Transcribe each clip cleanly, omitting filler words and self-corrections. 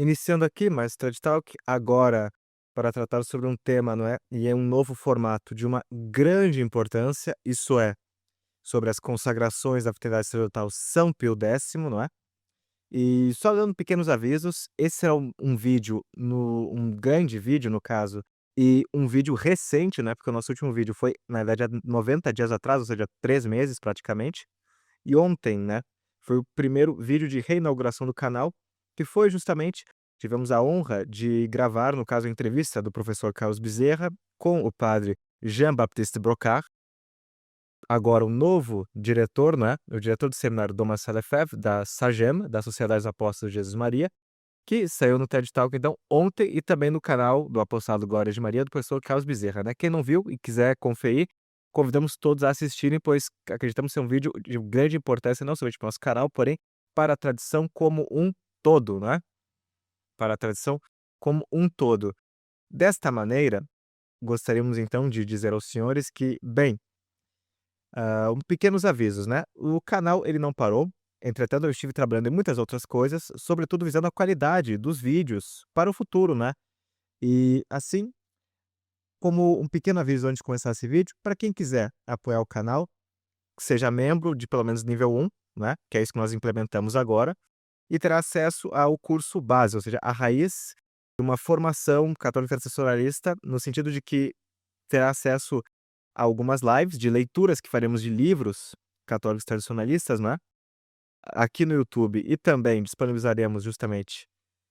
Iniciando aqui mais TED Talk, agora para tratar sobre um tema, não é, e é um novo formato de uma grande importância, isso é, sobre as consagrações da Fraternidade Sacerdotal São Pio X, não é? E só dando pequenos avisos, esse é um vídeo um grande vídeo no caso, e um vídeo recente, né, porque o nosso último vídeo foi, na verdade, há 90 dias atrás, ou seja, 3 meses praticamente. E ontem, né, foi o primeiro vídeo de reinauguração do canal, que foi justamente tivemos a honra de gravar, no caso, a entrevista do professor Carlos Bezerra com o padre Jean-Baptiste Brocard, agora o novo diretor, né, o diretor do seminário Dom Marcelo Lefebvre, da SAGEM, da Sociedade dos Apóstolos de Jesus Maria, que saiu no TED Talk, então, ontem e também no canal do Apostolado Glória de Maria, do professor Carlos Bezerra, né. Quem não viu e quiser conferir, convidamos todos a assistirem, pois acreditamos ser um vídeo de grande importância, não somente para o nosso canal, porém para a tradição como um todo, né, para a tradição como um todo. Desta maneira, gostaríamos então de dizer aos senhores que, bem, pequenos avisos, né, o canal ele não parou, entretanto eu estive trabalhando em muitas outras coisas, sobretudo visando a qualidade dos vídeos para o futuro, né. E assim, como um pequeno aviso antes de começar esse vídeo, para quem quiser apoiar o canal, seja membro de pelo menos nível 1, né, que é isso que nós implementamos agora, e terá acesso ao curso base, ou seja, a raiz de uma formação católica tradicionalista, no sentido de que terá acesso a algumas lives de leituras que faremos de livros católicos tradicionalistas, né, aqui no YouTube, e também disponibilizaremos justamente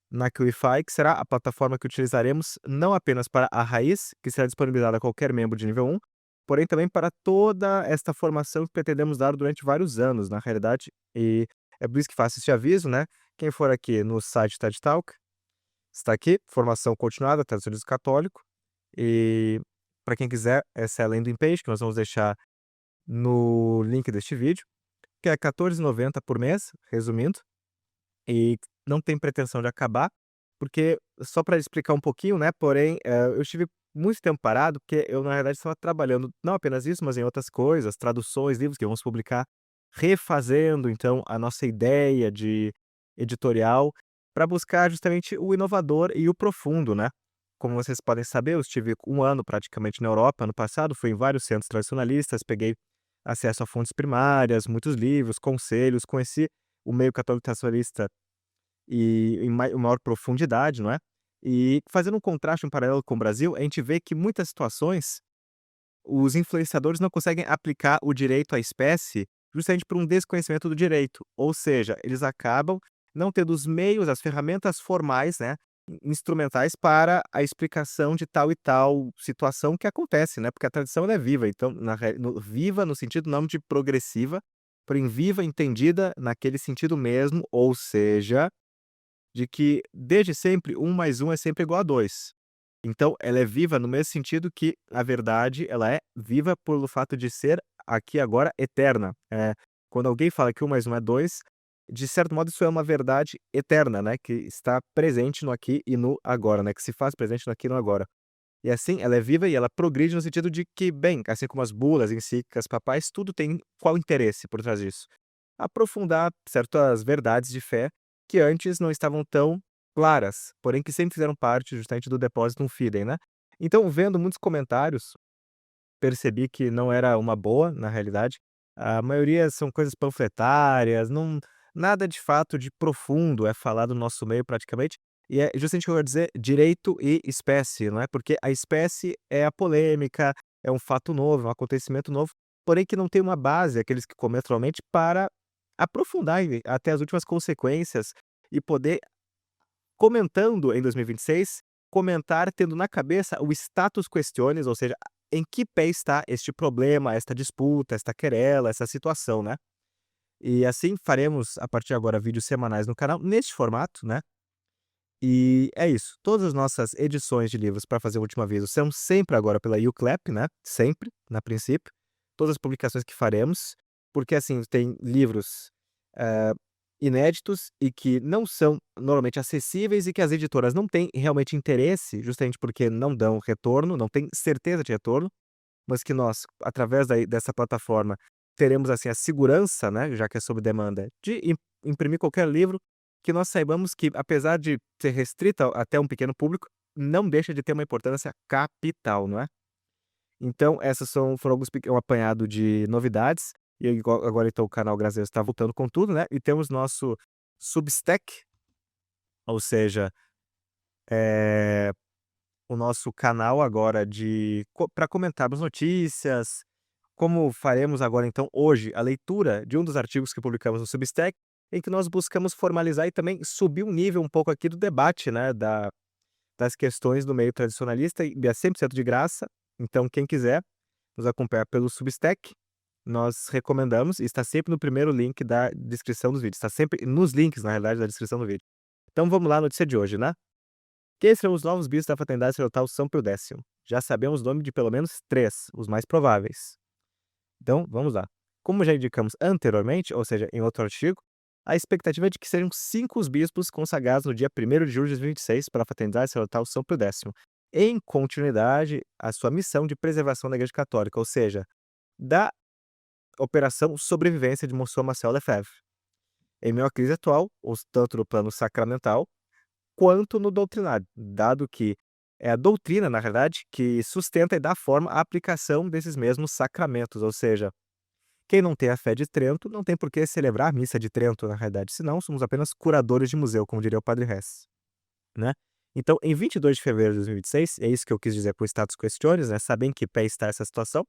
na Qlify, que será a plataforma que utilizaremos não apenas para a raiz, que será disponibilizada a qualquer membro de nível 1, porém também para toda esta formação que pretendemos dar durante vários anos, na realidade, e é por isso que faço esse aviso, né. Quem for aqui no site TED Talk, está aqui, formação continuada, tradicionalismo católico, e para quem quiser, essa é a landing page que nós vamos deixar no link deste vídeo, que é 14,90 por mês, resumindo. E não tem pretensão de acabar, porque só para explicar um pouquinho, né, porém, eu estive muito tempo parado, porque eu na verdade estava trabalhando não apenas isso, mas em outras coisas, traduções, livros que vamos publicar, refazendo então a nossa ideia de editorial, para buscar justamente o inovador e o profundo, né. Como vocês podem saber, eu estive 1 ano praticamente na Europa, ano passado, fui em vários centros tradicionalistas, peguei acesso a fontes primárias, muitos livros, conselhos, conheci o meio católico tradicionalista e em maior profundidade, não é. E fazendo um contraste, um paralelo com o Brasil, a gente vê que muitas situações, os influenciadores não conseguem aplicar o direito à espécie, justamente por um desconhecimento do direito, ou seja, eles acabam não tendo os meios, as ferramentas formais, né, instrumentais para a explicação de tal e tal situação que acontece, né, porque a tradição ela é viva, então viva no sentido não de progressiva, porém viva entendida naquele sentido mesmo, ou seja, de que desde sempre 1 mais 1 é sempre igual a 2. Então ela é viva no mesmo sentido que a verdade, ela é viva pelo fato de ser aqui e agora eterna. Quando alguém fala que 1 mais 1 é 2, de certo modo isso é uma verdade eterna, né, que está presente no aqui e no agora, né, que se faz presente no aqui e no agora. E assim, ela é viva e ela progride no sentido de que, bem, assim como as bulas encíclicas papais, tudo tem qual interesse por trás disso? Aprofundar certas verdades de fé que antes não estavam tão claras, porém que sempre fizeram parte justamente do depositum fidei, né. Então, vendo muitos comentários, percebi que não era uma boa, na realidade. A maioria são coisas panfletárias, não nada de fato de profundo é falado no nosso meio praticamente, e é justamente o que eu ia dizer, direito e espécie, não é, porque a espécie é a polêmica, é um fato novo, é um acontecimento novo, porém que não tem uma base, aqueles que comentam atualmente, para aprofundar até as últimas consequências e poder, comentando em 2026, comentar tendo na cabeça o status questiones, ou seja, em que pé está este problema, esta disputa, esta querela, essa situação, né. E assim faremos, a partir de agora, vídeos semanais no canal, neste formato, né. E é isso, todas as nossas edições de livros para fazer o último aviso são sempre agora pela Uclap, né, sempre, na princípio, todas as publicações que faremos, porque assim, tem livros, eh, inéditos e que não são normalmente acessíveis e que as editoras não têm realmente interesse, justamente porque não dão retorno, não têm certeza de retorno, mas que nós, através dessa plataforma, teremos assim a segurança, né, já que é sob demanda, de imprimir qualquer livro que nós saibamos que, apesar de ser restrita até um pequeno público, não deixa de ter uma importância capital, não é? Então essas foram um apanhado de novidades, e agora então o canal Graças está voltando com tudo, né, e temos nosso Substack, ou seja, eh, o nosso canal agora de para comentarmos notícias, como faremos agora então hoje a leitura de um dos artigos que publicamos no Substack, em que nós buscamos formalizar e também subir um nível um pouco aqui do debate, né, das questões do meio tradicionalista, e é 100% de graça, então quem quiser nos acompanhar pelo Substack, nós recomendamos, e está sempre no primeiro link da descrição dos vídeos, está sempre nos links, na realidade, da descrição do vídeo. Então vamos lá, a notícia de hoje, né? Quem serão os novos bispos da Fraternidade Sacerdotal São Pio X? Já sabemos o nome de pelo menos 3, os mais prováveis. Então, vamos lá. Como já indicamos anteriormente, ou seja, em outro artigo, a expectativa é de que sejam 5 os bispos consagrados no dia 1º de julho de 2026 para a Fraternidade Sacerdotal São Pio X, em continuidade à sua missão de preservação da Igreja Católica, ou seja, da Operação Sobrevivência de Monsenhor Marcel Lefebvre. Em meio à crise atual, tanto no plano sacramental, quanto no doutrinário, dado que é a doutrina, na verdade, que sustenta e dá forma à aplicação desses mesmos sacramentos, ou seja, quem não tem a fé de Trento não tem por que celebrar a missa de Trento, na realidade, senão somos apenas curadores de museu, como diria o Padre Hess, né? Então, em 22 de fevereiro de 2026, é isso que eu quis dizer com o status questiones, né? Saber em que pé está essa situação,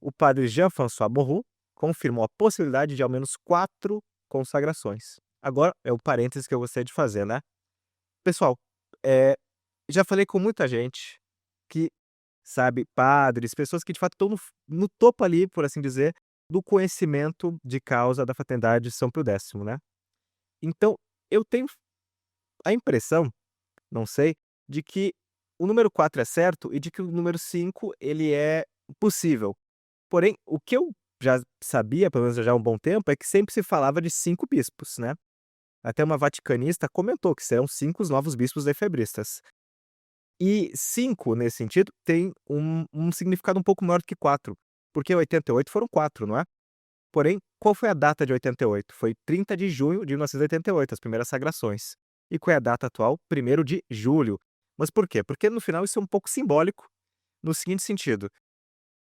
o padre Jean-François Moreau confirmou a possibilidade de ao menos 4 consagrações. Agora, é o parênteses que eu gostaria de fazer, né? Pessoal, já falei com muita gente que, sabe, padres, pessoas que de fato estão no topo ali, por assim dizer, do conhecimento de causa da Fraternidade São Pio X, né? Então, eu tenho a impressão, não sei, de que o número 4 é certo e de que o número 5 ele é possível. Porém, o que eu já sabia, pelo menos já há um bom tempo, é que sempre se falava de 5 bispos, né? Até uma vaticanista comentou que serão 5 os novos bispos lefebristas. E 5, nesse sentido, tem um significado um pouco maior do que 4, porque 88 foram 4, não é? Porém, qual foi a data de 88? Foi 30 de junho de 1988, as primeiras sagrações. E qual é a data atual? 1º de julho. Mas por quê? Porque no final isso é um pouco simbólico, no seguinte sentido: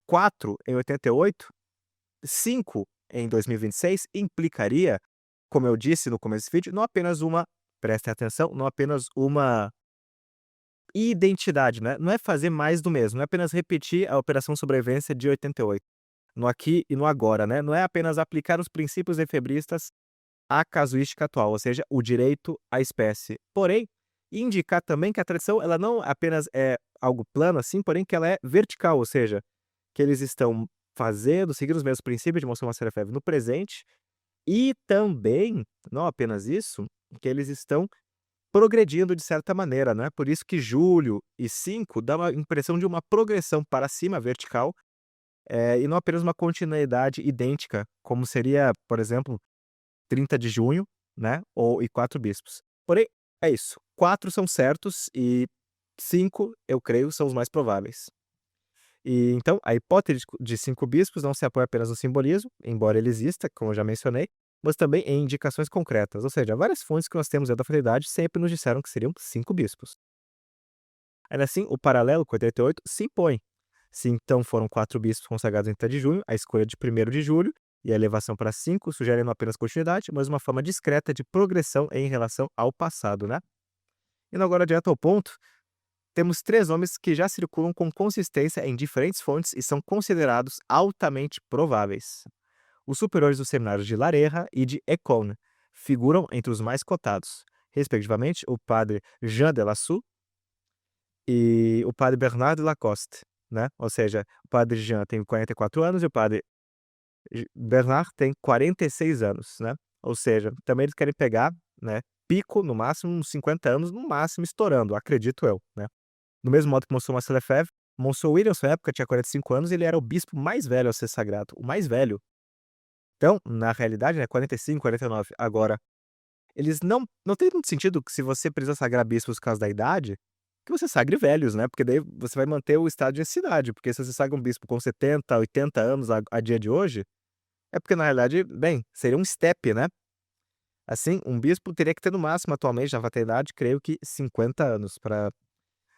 4 em 88, 5 em 2026 implicaria, como eu disse no começo desse vídeo, não apenas uma, prestem atenção, não apenas uma identidade, né? Não é fazer mais do mesmo, não é apenas repetir a Operação Sobrevivência de 88, no aqui e no agora, né? Não é apenas aplicar os princípios lefebristas à casuística atual, ou seja, o direito à espécie. Porém, indicar também que a tradição ela não apenas é algo plano assim, porém que ela é vertical, ou seja, que eles estão seguindo os mesmos princípios de Monsenhor Marcelo Lefebvre no presente, e também, não apenas isso, que eles estão progredindo de certa maneira, né? Por isso que julho e 5 dá uma impressão de uma progressão para cima vertical, e não apenas uma continuidade idêntica, como seria, por exemplo, 30 de junho, né, e 4 bispos. Porém, é isso, 4 são certos e 5, eu creio, são os mais prováveis. E então, a hipótese de 5 bispos não se apoia apenas no simbolismo, embora ele exista, como eu já mencionei, mas também em indicações concretas, ou seja, várias fontes que nós temos dentro da Fraternidade sempre nos disseram que seriam 5 bispos. Ainda assim, o paralelo com 88 se impõe. Se então foram 4 bispos consagrados em 30 de junho, a escolha de 1º de julho e a elevação para 5 sugerem não apenas continuidade, mas uma forma discreta de progressão em relação ao passado, né? Indo agora direto ao ponto, temos 3 nomes que já circulam com consistência em diferentes fontes e são considerados altamente prováveis. Os superiores dos seminários de Lareja e de École figuram entre os mais cotados, respectivamente o padre Jean de Lassou e o padre Bernard de Lacoste, né? Ou seja, o padre Jean tem 44 anos e o padre Bernard tem 46 anos, né? Ou seja, também eles querem pegar, né, pico, no máximo, uns 50 anos, no máximo, estourando, acredito eu, né? Do mesmo modo que Monsenhor Marcelo Lefebvre, Monsenhor William, na sua época, tinha 45 anos e ele era o bispo mais velho a ser sagrado, o mais velho. Então, na realidade, né, 45, 49. Agora, eles não tem muito sentido que se você precisa sagrar bispos por causa da idade, que você sagre velhos, né, porque daí você vai manter o estado de cidade, porque se você sagra um bispo com 70, 80 anos a dia de hoje, é porque na realidade, bem, seria um step, né. Assim, um bispo teria que ter no máximo atualmente na fatalidade, creio que 50 anos, para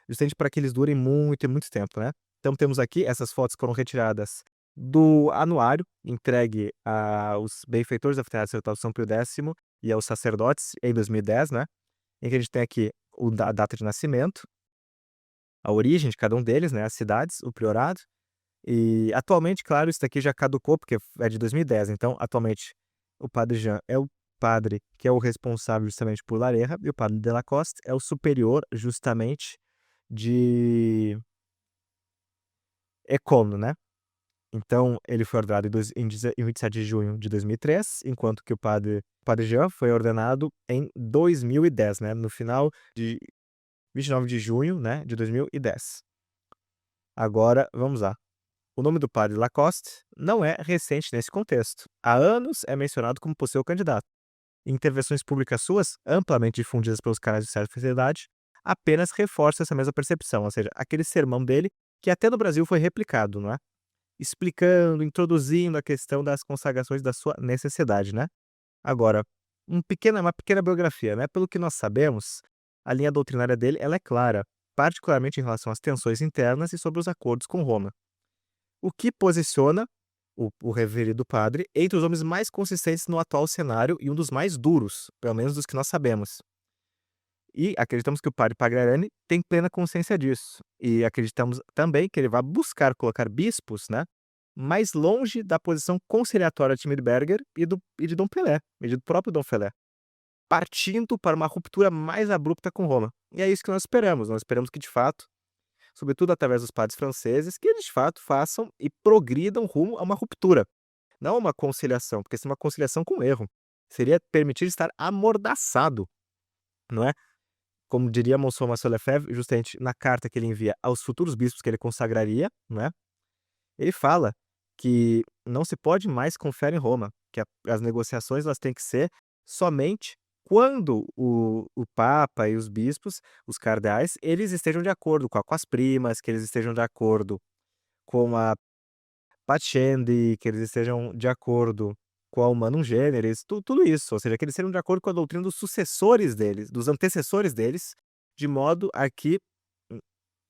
justamente para que eles durem muito e muito tempo, né. Então temos aqui essas fotos que foram retiradas do anuário entregue aos benfeitores da Fraternidade Sacerdotal São Pio X e aos sacerdotes em 2010, né, em que a gente tem aqui a data de nascimento, a origem de cada um deles, né, as cidades, o priorado, e atualmente, claro, isso daqui já caducou, porque é de 2010, então atualmente o padre Jean é o padre que é o responsável justamente por Lareira, e o padre Delacoste é o superior justamente de Econo, né. Então ele foi ordenado em 27 de junho de 2003, enquanto que o padre Jean foi ordenado em 2010, né, no final de 29 de junho, né, de 2010. Agora, vamos lá. O nome do padre Lacoste não é recente nesse contexto. Há anos é mencionado como possível candidato. Intervenções públicas suas, amplamente difundidas pelos canais de certa sociedade, apenas reforçam essa mesma percepção, ou seja, aquele sermão dele que até no Brasil foi replicado, não é? Explicando, introduzindo a questão das consagrações da sua necessidade, né? Agora, uma pequena biografia, né? Pelo que nós sabemos, a linha doutrinária dele ela é clara, particularmente em relação às tensões internas e sobre os acordos com Roma. O que posiciona o reverendo padre entre os homens mais consistentes no atual cenário e um dos mais duros, pelo menos dos que nós sabemos. E acreditamos que o padre Pagliarani tem plena consciência disso. E acreditamos também que ele vai buscar colocar bispos, né, mais longe da posição conciliatória de Schmidberger e de Dom Pelé, e do próprio Dom Pelé, partindo para uma ruptura mais abrupta com Roma. E é isso que nós esperamos que de fato, sobretudo através dos padres franceses, que eles de fato façam e progridam rumo a uma ruptura, não a uma conciliação, porque isso é uma conciliação com erro. Seria permitir estar amordaçado, não é? Como diria Monsenhor Marcel Lefebvre, justamente na carta que ele envia aos futuros bispos que ele consagraria, né, ele fala que não se pode mais confiar em Roma, que as negociações elas têm que ser somente quando o Papa e os bispos, os cardeais, eles estejam de acordo com as primas, que eles estejam de acordo com a Pascendi, que eles estejam de acordo com a Humanum Generis, tudo isso, ou seja, que eles estejam de acordo com a doutrina dos sucessores deles, dos antecessores deles, de modo a que, hum,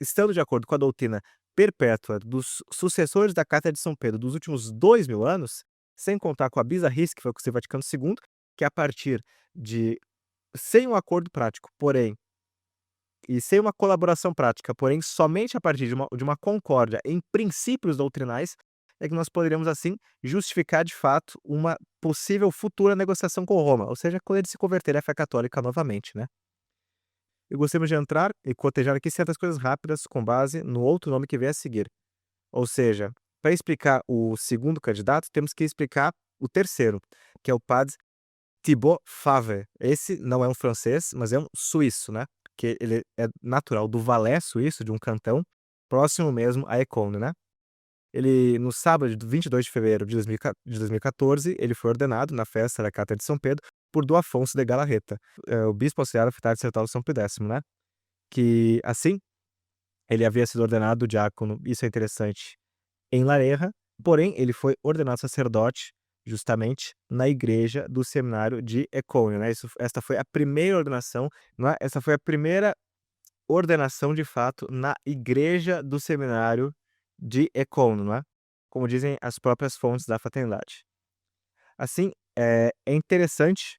estando de acordo com a doutrina perpétua dos sucessores da Cátedra de São Pedro dos últimos 2000 anos, sem contar com a bizarrice que foi o Concílio Vaticano II, que a partir de sem um acordo prático, porém e sem uma colaboração prática, porém somente a partir de uma concórdia em princípios doutrinais, é que nós poderíamos, assim, justificar de fato uma possível futura negociação com Roma, ou seja, quando eles se converterem à fé católica novamente, né. E gostaríamos de entrar e cotejar aqui certas coisas rápidas com base no outro nome que vem a seguir. Ou seja, para explicar o segundo candidato, temos que explicar o terceiro, que é o padre Thibaut Faver. Esse não é um francês, mas é um suíço, né, que ele é natural do Valais suíço, de um cantão, próximo mesmo a École, né. Ele no sábado de 22 de fevereiro de 2014, ele foi ordenado na festa da Cátedra de São Pedro por Dom Afonso de Galarreta, o bispo auxiliar da Fraternidade Sacerdotal de São Pio X, né, que assim, ele havia sido ordenado diácono, isso é interessante, em Lareira, porém ele foi ordenado sacerdote justamente na igreja do seminário de Ecônio, né, esta foi a primeira ordenação, não é, essa foi a primeira ordenação de fato na igreja do seminário de Ecônio, não é, como dizem as próprias fontes da fraternidade. Assim, é interessante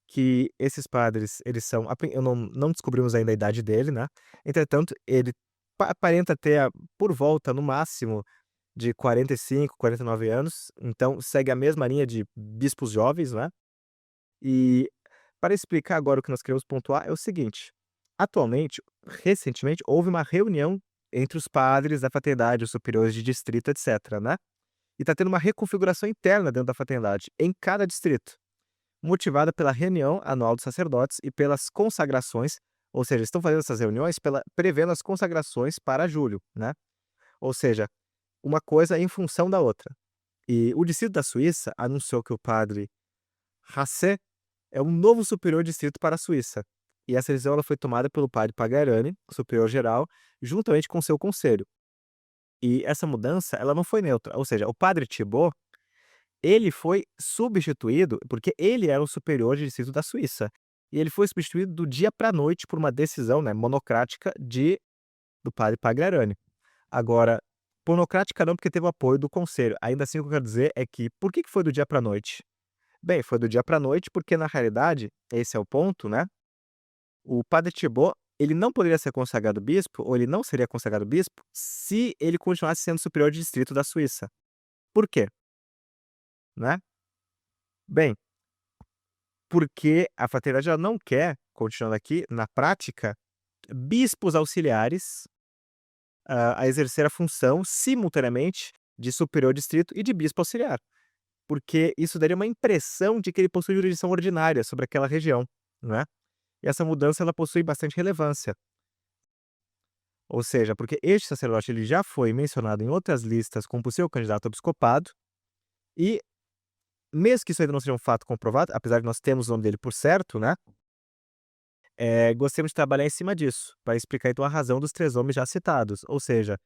que esses padres, eles são eu não descobrimos ainda a idade dele, né, entretanto ele aparenta ter por volta no máximo de 45, 49 anos, então segue a mesma linha de bispos jovens, né. E para explicar agora o que nós queremos pontuar é o seguinte: atualmente, recentemente, houve uma reunião entre os padres da fraternidade, os superiores de distrito, etc, né. E está tendo uma reconfiguração interna dentro da fraternidade, em cada distrito, motivada pela reunião anual dos sacerdotes e pelas consagrações, ou seja, estão fazendo essas reuniões prevendo as consagrações para julho, né. Ou seja, uma coisa em função da outra. E o distrito da Suíça anunciou que o padre Hasse é um novo superior distrito para a Suíça. E essa decisão ela foi tomada pelo padre Pagarani, superior geral, juntamente com seu conselho. E essa mudança ela não foi neutra, ou seja, o padre Thibaut ele foi substituído porque ele era o superior de distrito da Suíça, e ele foi substituído do dia para a noite por uma decisão, né, monocrática do padre Pagliarani. Agora, monocrática não, porque teve o apoio do conselho, ainda assim o que eu quero dizer é que por que foi do dia para a noite? Bem, foi do dia para a noite porque na realidade, esse é o ponto, né, o padre Thibaut, ele não poderia ser consagrado bispo, ou ele não seria consagrado bispo, se ele continuasse sendo superior de distrito da Suíça. Por quê? Né? Bem, porque a fraternidade ela não quer, continuando aqui, na prática, bispos auxiliares a exercer a função simultaneamente de superior distrito e de bispo auxiliar, porque isso daria uma impressão de que ele possui jurisdição ordinária sobre aquela região, né? E essa mudança ela possui bastante relevância. Ou seja, porque este sacerdote ele já foi mencionado em outras listas como possível candidato ao episcopado, e mesmo que isso ainda não seja um fato comprovado, apesar de nós termos o nome dele por certo, né? Gostaríamos de trabalhar em cima disso, para explicar então a razão dos 3 nomes já citados, ou seja,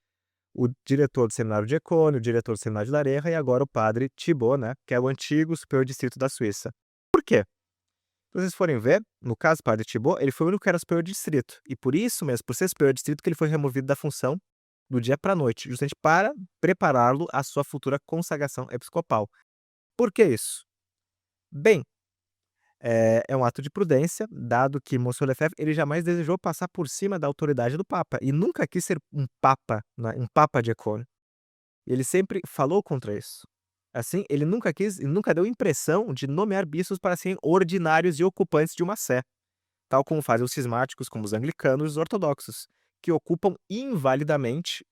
o diretor do seminário de Ecônio, o diretor do seminário de Lareja e agora o padre Thibaut, né, que é o antigo superior distrito da Suíça. Por quê? Se vocês forem ver, no caso do padre Thibaut, ele foi o único que era superior de distrito, e por isso mesmo, por ser superior de distrito, que ele foi removido da função do dia para a noite, justamente para prepará-lo à sua futura consagração episcopal. Por que isso? Bem, é um ato de prudência, dado que Monsieur Lefebvre ele jamais desejou passar por cima da autoridade do Papa, e nunca quis ser um Papa, né, um Papa de Ecônio. Ele sempre falou contra isso. Assim, ele nunca quis e nunca deu impressão de nomear bispos para serem ordinários e ocupantes de uma sé, tal como fazem os cismáticos, como os anglicanos e os ortodoxos, que ocupam invalidamente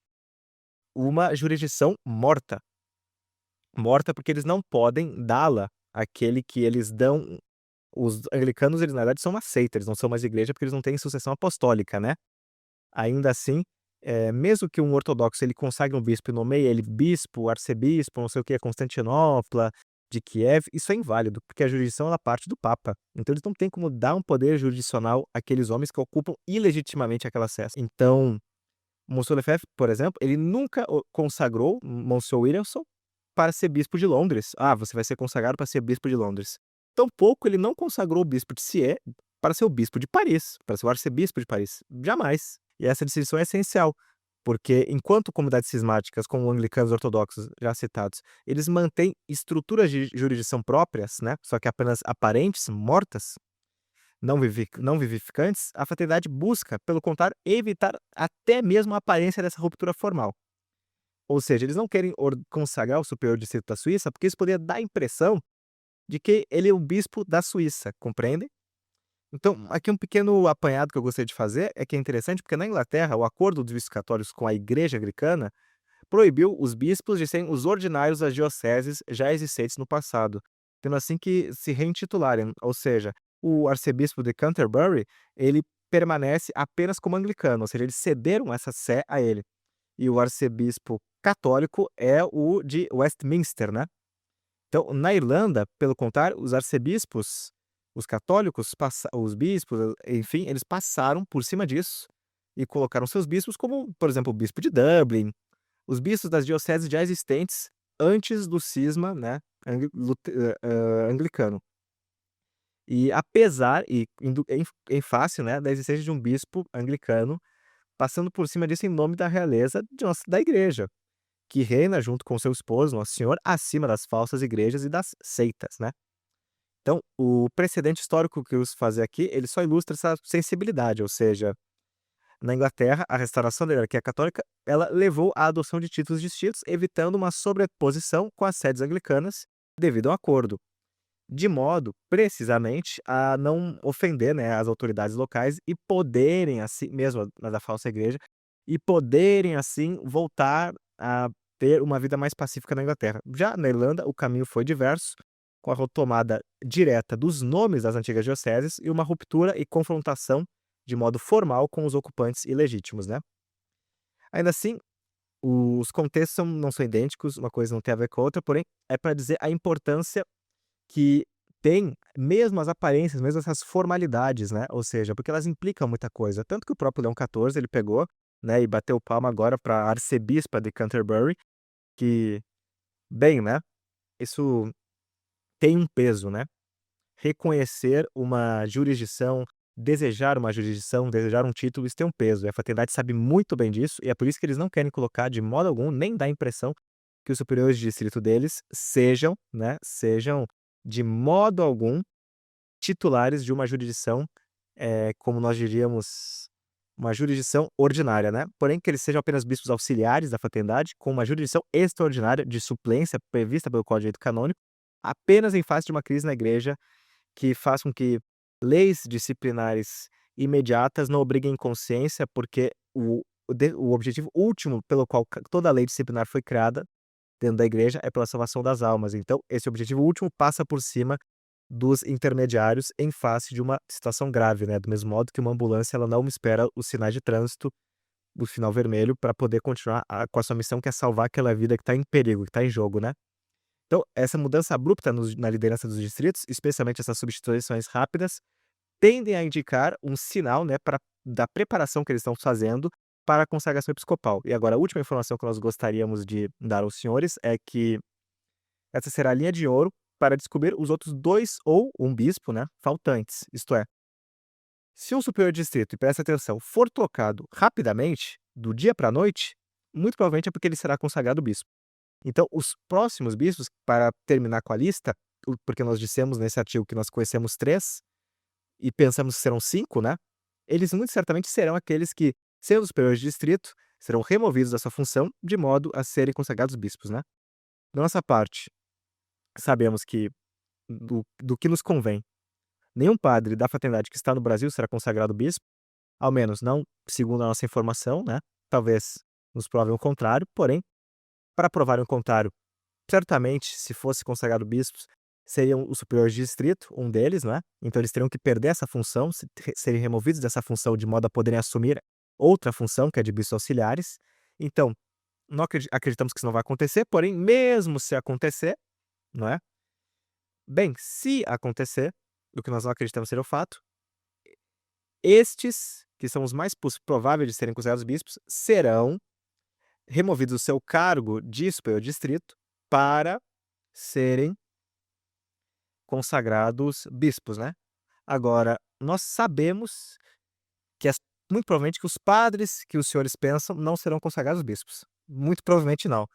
uma jurisdição morta. Morta porque eles não podem dá-la àquele que eles dão. Os anglicanos, eles na verdade são uma seita, eles não são mais igreja porque eles não têm sucessão apostólica, né? Ainda assim, mesmo que um ortodoxo ele consagre um bispo e nomeie ele bispo, arcebispo, não sei o que, Constantinopla, de Kiev, isso é inválido, porque a jurisdição ela parte do Papa. Então eles não têm como dar um poder jurisdicional àqueles homens que ocupam ilegitimamente aquela sessa. Então, Monsieur Lefebvre, por exemplo, ele nunca consagrou Monsieur Williamson para ser bispo de Londres. Ah, você vai ser consagrado para ser bispo de Londres. Tampouco ele não consagrou o bispo de Siers para ser o bispo de Paris, para ser o arcebispo de Paris. Jamais. E essa distinção é essencial, porque enquanto comunidades cismáticas, como anglicanos ortodoxos já citados, eles mantêm estruturas de jurisdição próprias, né, só que apenas aparentes, mortas, não vivificantes, a fraternidade busca, pelo contrário, evitar até mesmo a aparência dessa ruptura formal. Ou seja, eles não querem consagrar o superior distrito da Suíça, porque isso poderia dar a impressão de que ele é o bispo da Suíça, compreendem? Então, aqui um pequeno apanhado que eu gostaria de fazer é que é interessante porque na Inglaterra, o acordo dos bispos católicos com a Igreja Anglicana proibiu os bispos de serem os ordinários das dioceses já existentes no passado, tendo assim que se reintitularem, ou seja, o arcebispo de Canterbury, ele permanece apenas como anglicano, ou seja, eles cederam essa sé a ele. E o arcebispo católico é o de Westminster, né? Então, na Irlanda, pelo contrário, os arcebispos, os católicos, os bispos, enfim, eles passaram por cima disso e colocaram seus bispos como, por exemplo, o bispo de Dublin, os bispos das dioceses já existentes antes do cisma, né, anglicano. E apesar, e indo em face, né, da existência de um bispo anglicano, passando por cima disso em nome da realeza da igreja, que reina junto com seu esposo, Nosso Senhor, acima das falsas igrejas e das seitas, né. Então, o precedente histórico que eu uso fazer aqui, ele só ilustra essa sensibilidade, ou seja, na Inglaterra, a restauração da hierarquia católica, ela levou à adoção de títulos distintos, evitando uma sobreposição com as sedes anglicanas, devido a um acordo, de modo, precisamente, a não ofender, né, as autoridades locais e poderem, assim, mesmo a da falsa igreja, e poderem, assim, voltar a ter uma vida mais pacífica na Inglaterra. Já na Irlanda, o caminho foi diverso, com a retomada direta dos nomes das antigas dioceses e uma ruptura e confrontação de modo formal com os ocupantes ilegítimos, né. Ainda assim, os contextos não são idênticos, uma coisa não tem a ver com a outra, porém, é para dizer a importância que tem mesmo as aparências, mesmo essas formalidades, né, ou seja, porque elas implicam muita coisa, tanto que o próprio Leão XIV ele pegou, né, e bateu palma agora pra arcebispa de Canterbury, que bem, né, isso tem um peso, né. Reconhecer uma jurisdição, desejar um título, isso tem um peso, e a fraternidade sabe muito bem disso, e é por isso que eles não querem colocar de modo algum, nem dar a impressão que os superiores de distrito deles sejam, né, sejam de modo algum titulares de uma jurisdição, como nós diríamos, uma jurisdição ordinária, né. Porém, que eles sejam apenas bispos auxiliares da fraternidade, com uma jurisdição extraordinária de suplência prevista pelo Código de Direito Canônico, apenas em face de uma crise na igreja que faz com que leis disciplinares imediatas não obriguem consciência, porque o objetivo último pelo qual toda a lei disciplinar foi criada dentro da igreja é pela salvação das almas. Então, esse objetivo último passa por cima dos intermediários em face de uma situação grave, né? Do mesmo modo que uma ambulância ela não espera os sinais de trânsito, o sinal vermelho, para poder continuar com a sua missão, que é salvar aquela vida que está em perigo, que está em jogo, né? Então, essa mudança abrupta na liderança dos distritos, especialmente essas substituições rápidas, tendem a indicar um sinal, né, da preparação que eles estão fazendo para a consagração episcopal. E agora, a última informação que nós gostaríamos de dar aos senhores é que essa será a linha de ouro para descobrir os outros 2 ou um bispo, né, faltantes. Isto é, se um superior de distrito, e presta atenção, for trocado rapidamente, do dia para a noite, muito provavelmente é porque ele será consagrado bispo. Então, os próximos bispos, para terminar com a lista, porque nós dissemos nesse artigo que nós conhecemos 3 e pensamos que serão 5, né? Eles muito certamente serão aqueles que, sendo superiores de distrito, serão removidos da sua função de modo a serem consagrados bispos, né? Da nossa parte, sabemos que do que nos convém, nenhum padre da fraternidade que está no Brasil será consagrado bispo, ao menos não segundo a nossa informação, né? Talvez nos provem o contrário, porém, para provar o contrário, certamente, se fosse consagrado bispos, seriam os superiores de distrito, um deles, né? Então eles teriam que perder essa função, serem removidos dessa função de modo a poderem assumir outra função, que é de bispos auxiliares. Então, não acreditamos que isso não vai acontecer, porém, mesmo se acontecer, não é? Bem, se acontecer, o que nós não acreditamos ser o fato, estes, que são os mais prováveis de serem considerados bispos, serão removidos do seu cargo de superior de distrito para serem consagrados bispos, né. Agora, nós sabemos que muito provavelmente que os padres que os senhores pensam não serão consagrados bispos. Muito provavelmente não.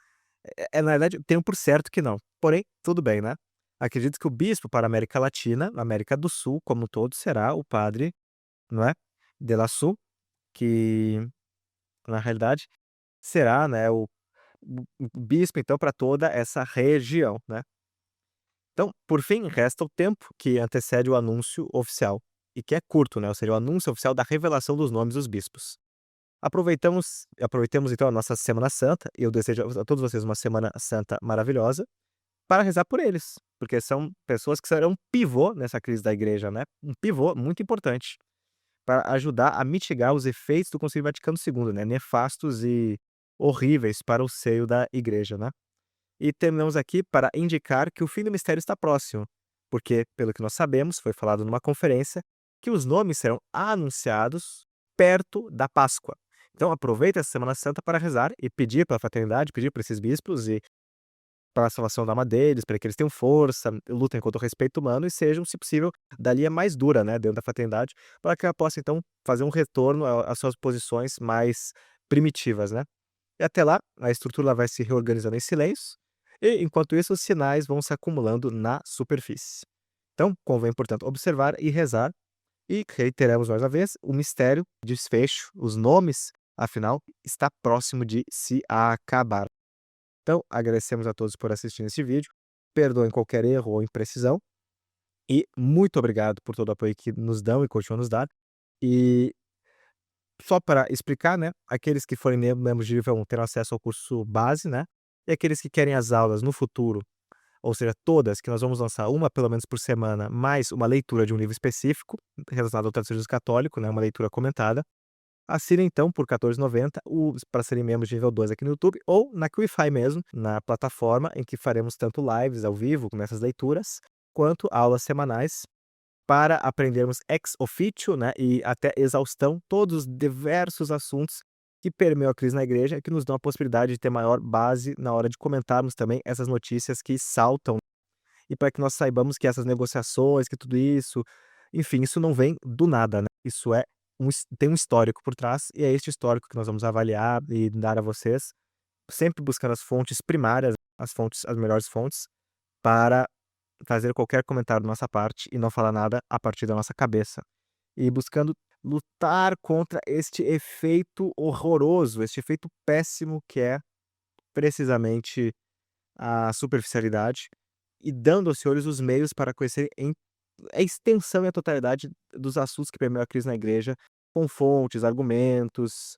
Na verdade, tenho por certo que não. Porém, tudo bem, né. Acredito que o bispo para a América Latina, América do Sul como um todo, será o padre, não é, de Laçu, que na realidade será, né, o bispo então para toda essa região, né. Então, por fim, resta o tempo que antecede o anúncio oficial, e que é curto, né, ou seja, o anúncio oficial da revelação dos nomes dos bispos. Aproveitemos então a nossa Semana Santa, e eu desejo a todos vocês uma Semana Santa maravilhosa, para rezar por eles, porque são pessoas que serão um pivô nessa crise da igreja, né, um pivô muito importante, para ajudar a mitigar os efeitos do Concílio Vaticano II, né, nefastos e horríveis para o seio da igreja, né. E terminamos aqui para indicar que o fim do mistério está próximo, porque, pelo que nós sabemos, foi falado numa conferência, que os nomes serão anunciados perto da Páscoa. Então aproveita essa Semana Santa para rezar e pedir pela fraternidade, pedir para esses bispos e para a salvação da alma deles, para que eles tenham força, lutem contra o respeito humano e sejam, se possível, da linha mais dura, né, dentro da fraternidade, para que ela possa então fazer um retorno às suas posições mais primitivas, né. E até lá, a estrutura ela vai se reorganizando em silêncio, e enquanto isso os sinais vão se acumulando na superfície. Então, convém, portanto, observar e rezar, e reiteramos mais uma vez, o mistério, desfecho, os nomes, afinal, está próximo de se acabar. Então, agradecemos a todos por assistir esse vídeo, perdoem qualquer erro ou imprecisão, e muito obrigado por todo o apoio que nos dão e continuam a nos dar. E só para explicar, né, aqueles que forem membros de nível 1 terão acesso ao curso base, né, e aqueles que querem as aulas no futuro, ou seja, todas, que nós vamos lançar uma pelo menos por semana, mais uma leitura de um livro específico, relacionado ao tradicionalismo católico, né, uma leitura comentada, assinem então por R$14,90 para serem membros de nível 2 aqui no YouTube, ou na Qlify mesmo, na plataforma em que faremos tanto lives ao vivo, com essas leituras, quanto aulas semanais, para aprendermos ex officio, né, e até exaustão, todos os diversos assuntos que permeiam a crise na igreja e que nos dão a possibilidade de ter maior base na hora de comentarmos também essas notícias que saltam, e para que nós saibamos que essas negociações, que tudo isso, enfim, isso não vem do nada, né, isso é tem um histórico por trás, e é este histórico que nós vamos avaliar e dar a vocês, sempre buscando as fontes primárias, as melhores fontes, para fazer qualquer comentário da nossa parte e não falar nada a partir da nossa cabeça. E buscando lutar contra este efeito horroroso, este efeito péssimo que é precisamente a superficialidade, e dando aos senhores os meios para conhecer a extensão e a totalidade dos assuntos que permeiam a crise na igreja, com fontes, argumentos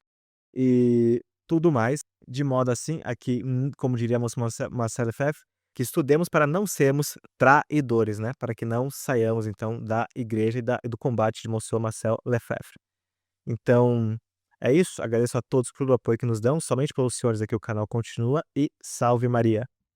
e tudo mais, de modo assim a que, como diríamos Marcel Lefebvre, que estudemos para não sermos traidores, né, para que não saiamos então da igreja e do combate de Monsieur Marcel Lefebvre. Então, é isso, agradeço a todos pelo apoio que nos dão, somente pelos senhores aqui o canal continua e salve Maria.